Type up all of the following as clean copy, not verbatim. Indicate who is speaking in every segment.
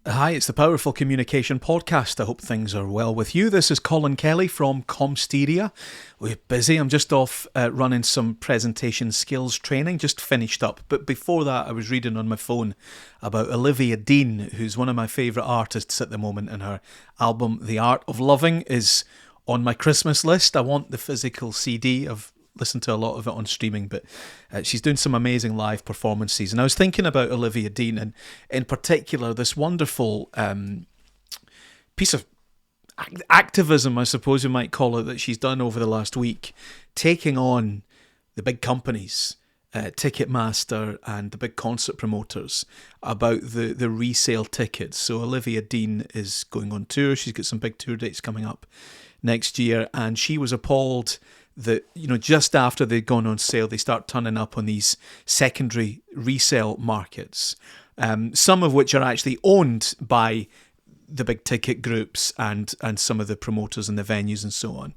Speaker 1: Hi, it's the Powerful Communication Podcast. I hope things are well with you. This is Colin Kelly from Comsteria. We're busy. I'm just off running some presentation skills training, just finished up. But before that, I was reading on my phone about Olivia Dean, who's one of my favourite artists at the moment, and her album The Art of Loving is on my Christmas list. I want the physical CD. I've listened to a lot of it on streaming, but she's doing some amazing live performances. And I was thinking about Olivia Dean, and in particular, this wonderful piece of activism, I suppose you might call it, that she's done over the last week, taking on the big companies, Ticketmaster and the big concert promoters, about the resale tickets. So Olivia Dean is going on tour. She's got some big tour dates coming up next year, and she was appalled that, just after they'd gone on sale, they start turning up on these secondary resale markets, some of which are actually owned by the big ticket groups and some of the promoters and the venues and so on.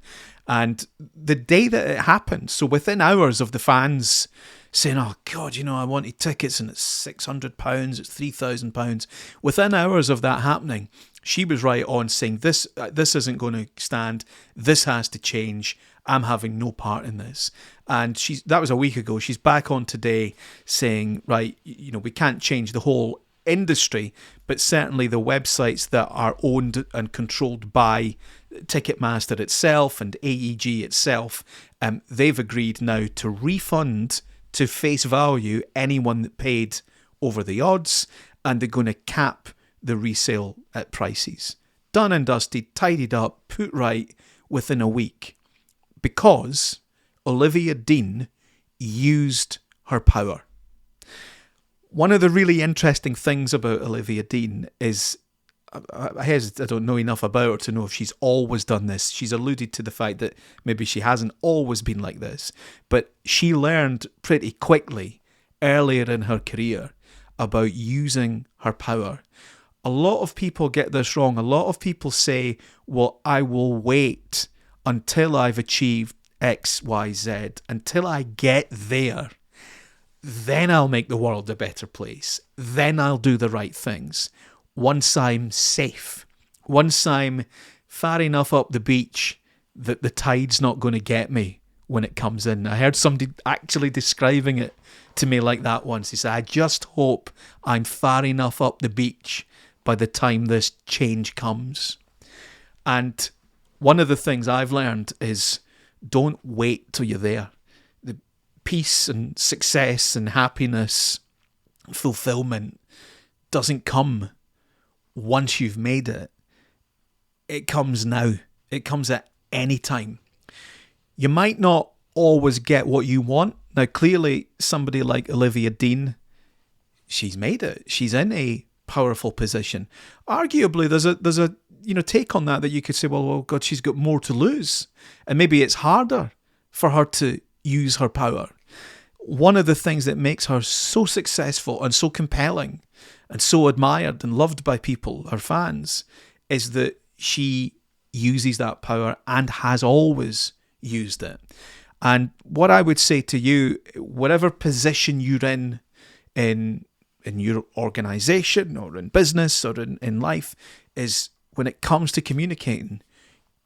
Speaker 1: And the day that it happened, so within hours of the fans saying, "Oh God, I wanted tickets and it's £600, it's £3,000," within hours of that happening, she was right on saying, this isn't going to stand, this has to change, I'm having no part in this. And that was a week ago. She's back on today saying, right, we can't change the whole industry, but certainly the websites that are owned and controlled by Ticketmaster itself and AEG itself, they've agreed now to refund to face value anyone that paid over the odds, and they're going to cap the resale at prices. Done and dusted, tidied up, put right within a week, because Olivia Dean used her power. One of the really interesting things about Olivia Dean is, I don't know enough about her to know if she's always done this. She's alluded to the fact that maybe she hasn't always been like this, but she learned pretty quickly earlier in her career about using her power. A lot of people get this wrong. A lot of people say, well, I will wait until I've achieved X, Y, Z, until I get there. Then I'll make the world a better place. Then I'll do the right things. Once I'm safe, once I'm far enough up the beach that the tide's not going to get me when it comes in. I heard somebody actually describing it to me like that once. He said, I just hope I'm far enough up the beach by the time this change comes. And one of the things I've learned is, don't wait till you're there. The peace and success and happiness, fulfillment doesn't come once you've made it. It comes now. It comes at any time. You might not always get what you want. Now, clearly, somebody like Olivia Dean, she's made it. She's in a powerful position. Arguably, there's a take on that you could say, well, God, she's got more to lose, and maybe it's harder for her to use her power. One of the things that makes her so successful and so compelling and so admired and loved by people, her fans, is that she uses that power and has always used it. And what I would say to you, whatever position you're in your organization or in business or in life, is when it comes to communicating,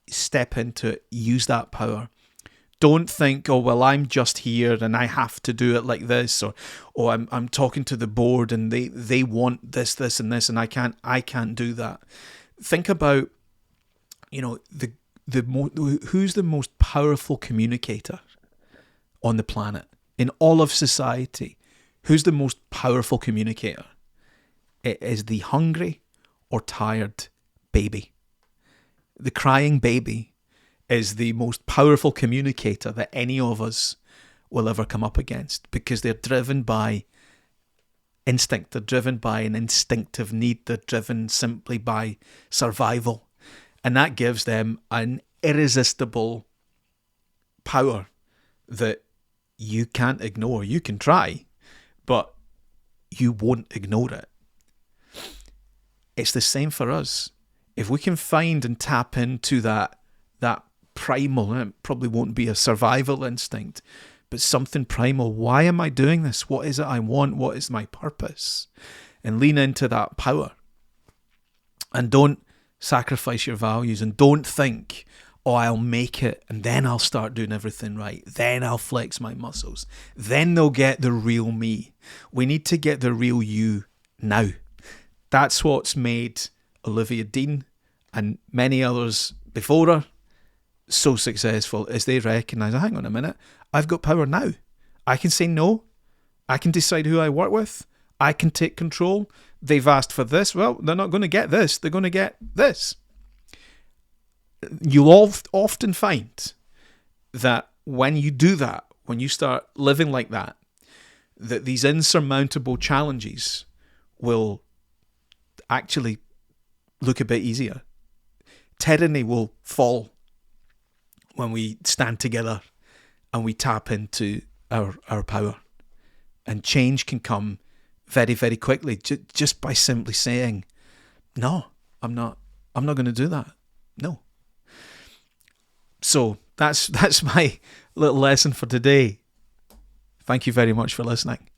Speaker 1: step into it, use that power. Don't think, oh, well, I'm just here and I have to do it like this, or I'm talking to the board and they want this, and this, and I can't do that. Think about, who's the most powerful communicator on the planet, in all of society. Who's the most powerful communicator? It is the hungry or tired baby. The crying baby is the most powerful communicator that any of us will ever come up against, because they're driven by instinct. They're driven by an instinctive need. They're driven simply by survival. And that gives them an irresistible power that you can't ignore. You can try, but you won't ignore it. It's the same for us. If we can find and tap into that primal, it probably won't be a survival instinct, but something primal. Why am I doing this? What is it I want? What is my purpose? And lean into that power. And don't sacrifice your values, and don't think, oh, I'll make it and then I'll start doing everything right. Then I'll flex my muscles. Then they'll get the real me. We need to get the real you now. That's what's made Olivia Dean and many others before her so successful, is they recognise, hang on a minute, I've got power now. I can say no. I can decide who I work with. I can take control. They've asked for this. Well, they're not going to get this. They're going to get this. You'll often find that when you do that, when you start living like that, that these insurmountable challenges will actually look a bit easier. Tyranny will fall when we stand together and we tap into our power. And change can come very, very quickly just by simply saying, no, I'm not going to do that. No. So that's my little lesson for today. Thank you very much for listening.